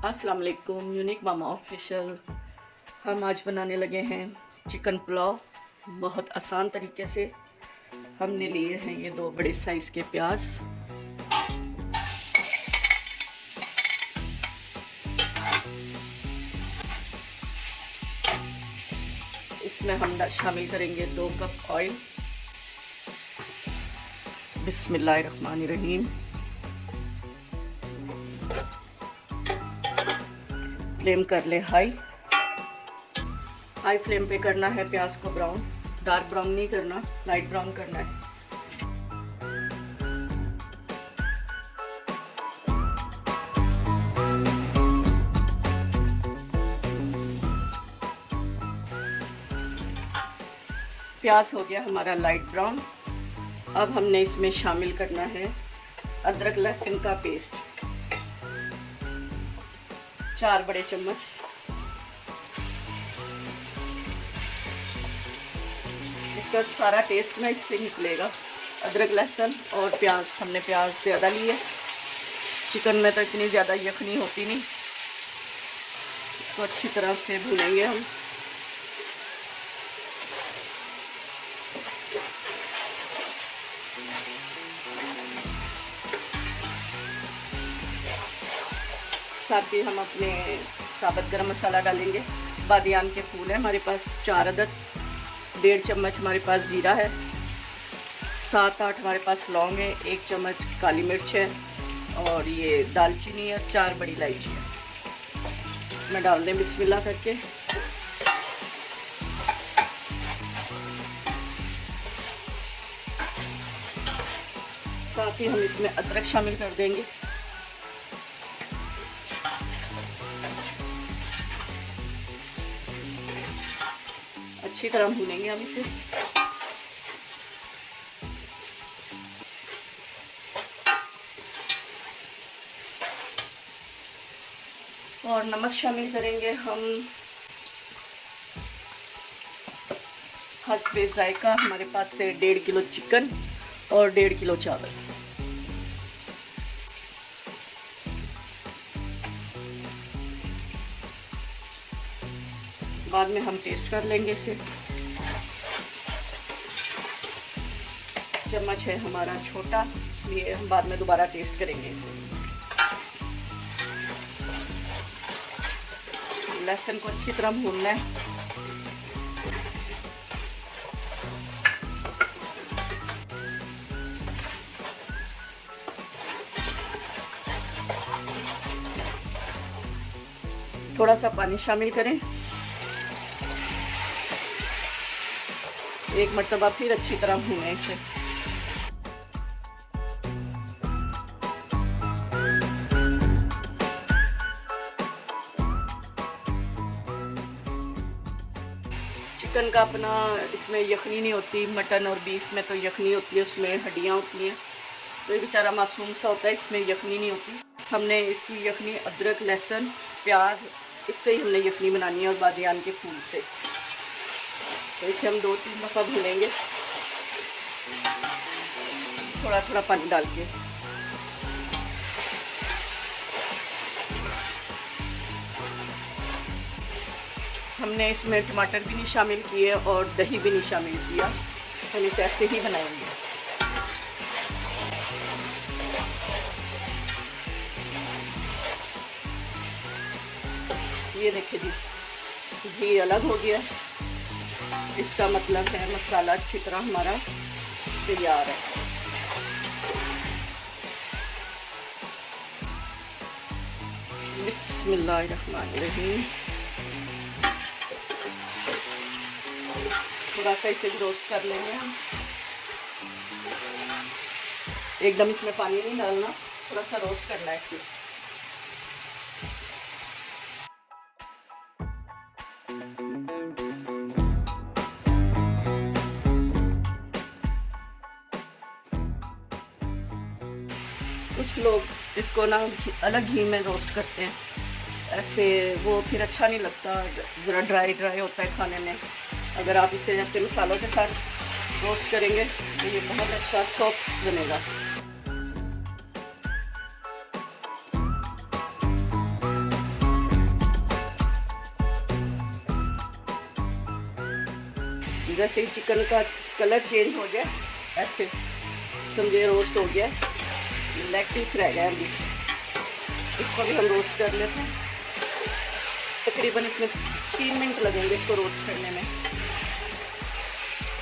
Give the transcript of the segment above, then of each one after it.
अस्सलाम वालेकुम। यूनिक मामा ऑफिशियल। हम आज बनाने लगे हैं चिकन पुलाव बहुत आसान तरीके से। हमने लिए हैं ये 2 बड़े साइज़ के प्याज। इसमें हम शामिल करेंगे 2 कप ऑयल। बिस्मिल्लाहिर्रहमानिर्रहीम। फ्लेम कर ले हाई फ्लेम पे करना है प्याज को ब्राउन। डार्क ब्राउन नहीं करना, लाइट ब्राउन करना है। प्याज हो गया हमारा लाइट ब्राउन। अब हमने इसमें शामिल करना है अदरक लहसुन का पेस्ट, 4 बड़े चम्मच। इसका सारा टेस्ट ना इससे निकलेगा। अदरक लहसुन और प्याज, हमने प्याज ज़्यादा लिए। चिकन में तो इतनी ज़्यादा यखनी होती नहीं। इसको अच्छी तरह से भूनेंगे हम। साथ ही हम अपने साबुत गरम मसाला डालेंगे। बादियान के फूल है हमारे पास 4 अदद। 1.5 चम्मच हमारे पास ज़ीरा है। 7-8 हमारे पास लौंग है। 1 चम्मच काली मिर्च है और ये दालचीनी है। 4 बड़ी इलायची है। इसमें डाल दें बिस्मिल्लाह करके। साथ ही हम इसमें अदरक शामिल कर देंगे। अच्छी तरह भूनेंगे हम इसे। और नमक शामिल करेंगे हम हस्बे जायका। हमारे पास से 1.5 किलो चिकन और 1.5 किलो चावल। बाद में हम टेस्ट कर लेंगे इसे। चम्मच है हमारा छोटा, इसलिए हम बाद में दोबारा टेस्ट करेंगे इसे। लहसुन को अच्छी तरह भूनना है। थोड़ा सा पानी शामिल करें। एक मरतबा फिर अच्छी तरह भूनें इसे। चिकन का अपना इसमें यखनी नहीं होती। मटन और बीफ में तो यखनी होती है, उसमें हड्डियां होती हैं। तो ये बेचारा मासूम सा होता है, इसमें यखनी नहीं होती। हमने इसकी यखनी अदरक लहसुन प्याज, इससे ही हमने यखनी बनानी है और बादियान के फूल से। तो इसे हम 2-3 दफ़ा भूनेंगे, थोड़ा थोड़ा पानी डाल के। हमने इसमें टमाटर भी नहीं शामिल किए और दही भी नहीं शामिल किया। हम इसे ऐसे ही बनाएंगे। ये देखिए जी, घी अलग हो गया। इसका मतलब है मसाला अच्छी तरह हमारा तैयार है। बिस्मिल्लाहिर्रहमानिर्रहीम। थोड़ा सा इसे भी रोस्ट कर लेंगे हम। एकदम इसमें पानी नहीं डालना, थोड़ा सा रोस्ट करना है इसे। कुछ लोग इसको ना अलग घी में रोस्ट करते हैं, ऐसे वो फिर अच्छा नहीं लगता, ज़रा ड्राई ड्राई होता है खाने में। अगर आप इसे ऐसे मसालों के साथ रोस्ट करेंगे तो ये बहुत अच्छा सॉफ्ट बनेगा। जैसे ही चिकन का कलर चेंज हो जाए ऐसे समझे रोस्ट हो गया। लेग पीस रह गया अभी, इसको भी हम रोस्ट कर लेते हैं। तकरीबन इसमें 3 मिनट लगेंगे इसको रोस्ट करने में।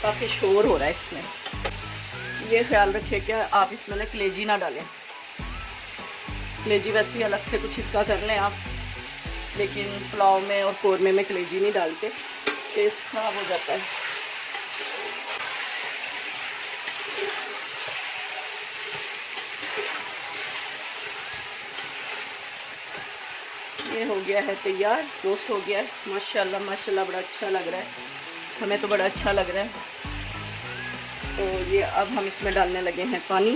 काफ़ी शोर हो रहा है इसमें। ये ख्याल रखिए कि आप इसमें ना कलेजी ना डालें। कलेजी वैसे ही अलग से कुछ इसका कर लें आप, लेकिन पुलाव में और कौरमे में कलेजी नहीं डालते, टेस्ट ख़राब हो जाता है। ये हो गया है तैयार, रोस्ट हो गया है। माशाल्लाह माशाल्लाह बड़ा अच्छा लग रहा है, हमें तो बड़ा अच्छा लग रहा है। तो ये अब हम इसमें डालने लगे हैं पानी।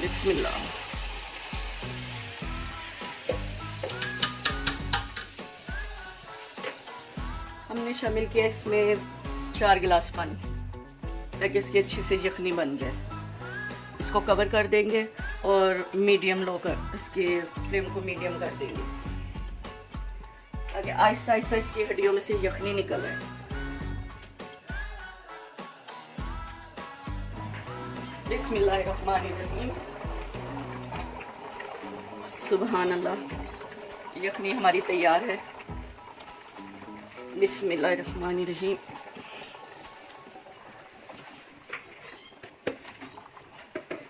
बिस्मिल्लाह। हमने शामिल किया इसमें 4 गिलास पानी, ताकि इसकी अच्छी से यखनी बन जाए। इसको कवर कर देंगे और मीडियम लो कर इसके फ्लेम को मीडियम कर देंगे, ताकि आहिस्ता आहिस्ता इसकी हड्डियों में से यखनी निकल आए। बिस्मिल्लाहिर्रहमानिर्रहीम। सुभान अल्लाह। यखनी हमारी तैयार है। बिस्मिल्लाहिर्रहमानिर्रहीम।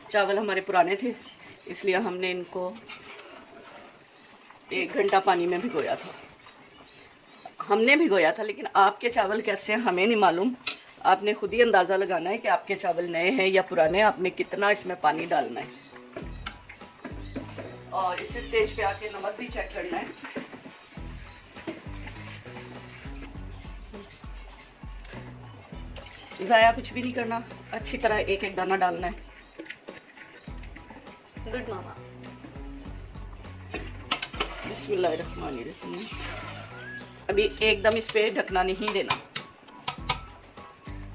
चावल हमारे पुराने थे, इसलिए हमने इनको 1 घंटा पानी में भिगोया था। हमने भिगोया था, लेकिन आपके चावल कैसे हैं हमें नहीं मालूम। आपने खुद ही अंदाज़ा लगाना है कि आपके चावल नए हैं या पुराने, आपने कितना इसमें पानी डालना है। और इस स्टेज पे आके नमक भी चेक करना है। ज़ाया कुछ भी नहीं करना, अच्छी तरह एक एक दाना डालना है। गुड मामा। बिस्मिल्लाहिर्रहमानिर्रहीम। अभी एकदम इस पे ढकना नहीं देना,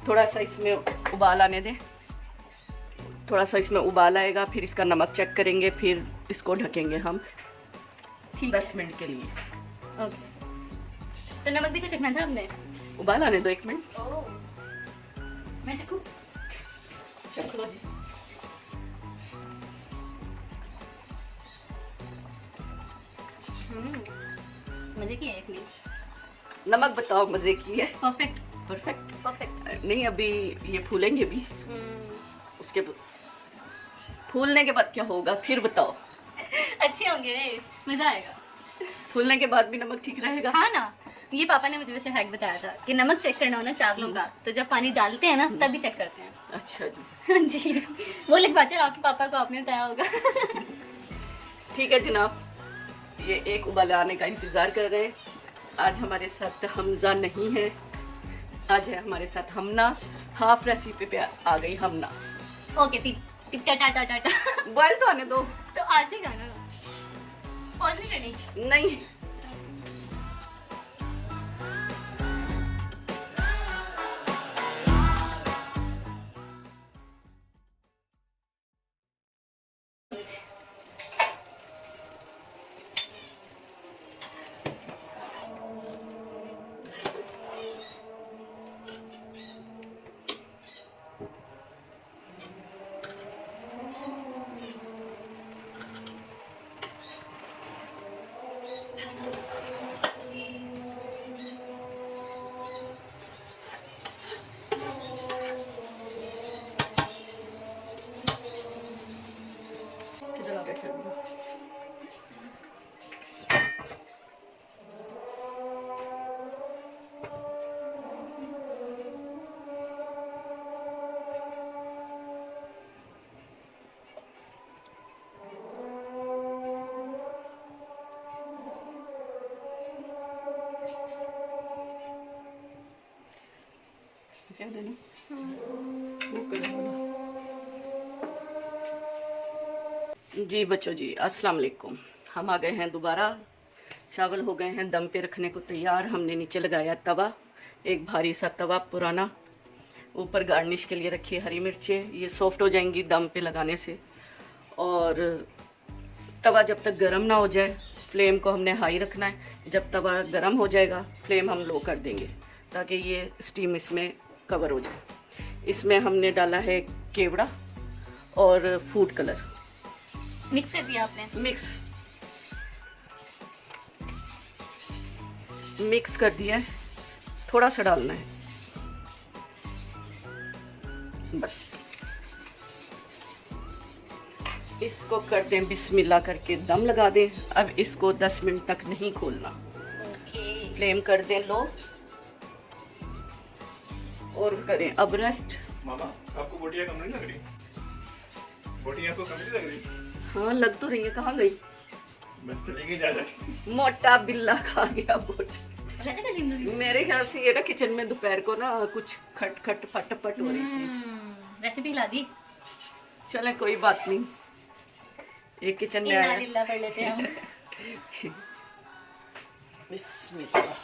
थोड़ा सा इसमें उबाल आने दें। थोड़ा सा इसमें उबाल आएगा, फिर इसका नमक चेक करेंगे, फिर इसको ढकेंगे हम 10 मिनट के लिए। ओके, तो नमक भी तो चखना था हमने। उबाल आने दो 1 मिनट। ओह, मैं चखूं? चख लो जी। मजे की है एक नहीं। नमक बताओ मज़े की है? Perfect perfect. परफेक्ट। नहीं, अभी ये फूलेंगे भी। उसके फूलने के बाद क्या होगा फिर बताओ। अच्छे होंगे, मजा आएगा। फूलने के बाद भी नमक ठीक रहेगा? हाँ ना, ये पापा ने मुझे वैसे हैक बताया था कि नमक चेक करना हो ना चावलों का, तो जब पानी डालते हैं ना तभी चेक करते हैं। अच्छा जी। हाँ जी, वो लिखवाते हैं आपके पापा को, आपने बताया होगा। ठीक है जनाब, ये एक उबाल आने का इंतज़ार कर रहे हैं। आज हमारे साथ हमजा नहीं है, आज है हमारे साथ हमना। हाफ रेसिपी पे आ गई हमना। ओके, फिर टाटा टाटा टाटा। बॉयल तो आने दो। तो आज ही गाना पॉज नहीं करनी? नहीं। क्या देना? वो जी बच्चों जी, अस्सलाम वालेकुम। हम आ गए हैं दोबारा। चावल हो गए हैं दम पे रखने को तैयार। हमने नीचे लगाया तवा, एक भारी सा तवा पुराना। ऊपर गार्निश के लिए रखी हरी मिर्चें, ये सॉफ्ट हो जाएंगी दम पे लगाने से। और तवा जब तक गर्म ना हो जाए, फ्लेम को हमने हाई रखना है। जब तवा गर्म हो जाएगा फ्लेम हम लो कर देंगे, ताकि ये स्टीम इसमें कवर हो जाए। इसमें हमने डाला है केवड़ा और फूड कलर, मिक्स कर दिया आपने? मिक्स कर दिया है, थोड़ा सा डालना है बस। इसको कर दें बिस्मिल्लाह करके, दम लगा दें। अब इसको 10 मिनट तक नहीं खोलना, ओके। फ्लेम कर दें लो और करें अब रेस्ट। मामा आपको बोटियां कम नहीं लग रही? बोटियां आपको कम नहीं लग रही? हाँ लग तो रही है, कहाँ गई? बस चली गई ज्यादा। मोटा बिल्ला खा गया बोट। लगा था जिंदगी। मेरे ख्याल से ये ना किचन में दोपहर को ना कुछ खट खट फट फट हो रही थी। रेसिपी ला दी। चले कोई बात नहीं, एक किचन में इन्ना आया। लिल्ला कर लेते हैं हम। बिस्मिल्लाह।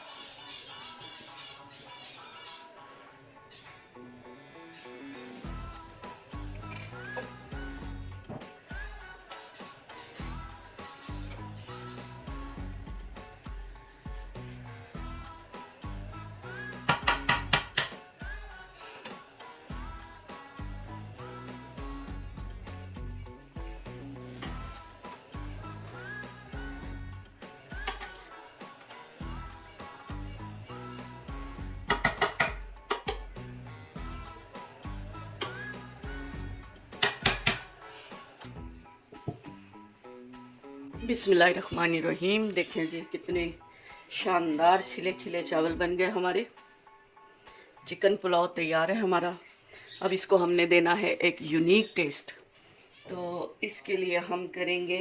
बिस्मिल्लाहिर्रहमानिर्रहीम। देखें जी कितने शानदार खिले खिले चावल बन गए हमारे। चिकन पुलाव तैयार है हमारा। अब इसको हमने देना है एक यूनिक टेस्ट, तो इसके लिए हम करेंगे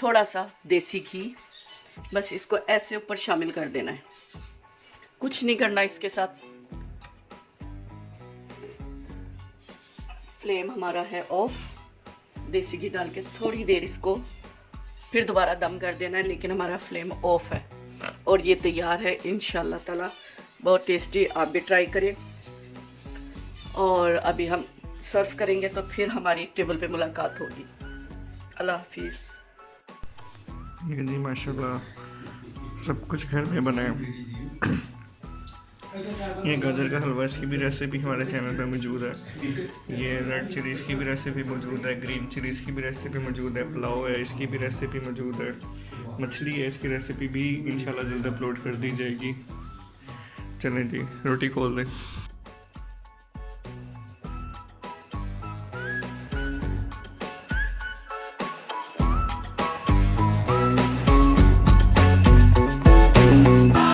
थोड़ा सा देसी घी, बस इसको ऐसे ऊपर शामिल कर देना है, कुछ नहीं करना इसके साथ। फ्लेम हमारा है ऑफ। देसी घी डाल के थोड़ी देर इसको फिर दोबारा दम कर देना है, लेकिन हमारा फ्लेम ऑफ है और ये तैयार है इंशाल्लाह ताला। बहुत टेस्टी, आप भी ट्राई करें। और अभी हम सर्व करेंगे तो फिर हमारी टेबल पे मुलाकात होगी। अल्लाह हाफिज़। ये जी माशाल्लाह सब कुछ घर में बना है। ये गाजर का हलवा, इसकी भी रेसिपी हमारे चैनल पे मौजूद है। ये रेड चिलीज़ की भी रेसिपी मौजूद है, ग्रीन चिलीज़ की भी रेसिपी मौजूद है, पुलाव है इसकी भी रेसिपी मौजूद है, मछली है इसकी रेसिपी भी इंशाल्लाह जल्द अपलोड कर दी जाएगी। चलें जी रोटी खोल दें।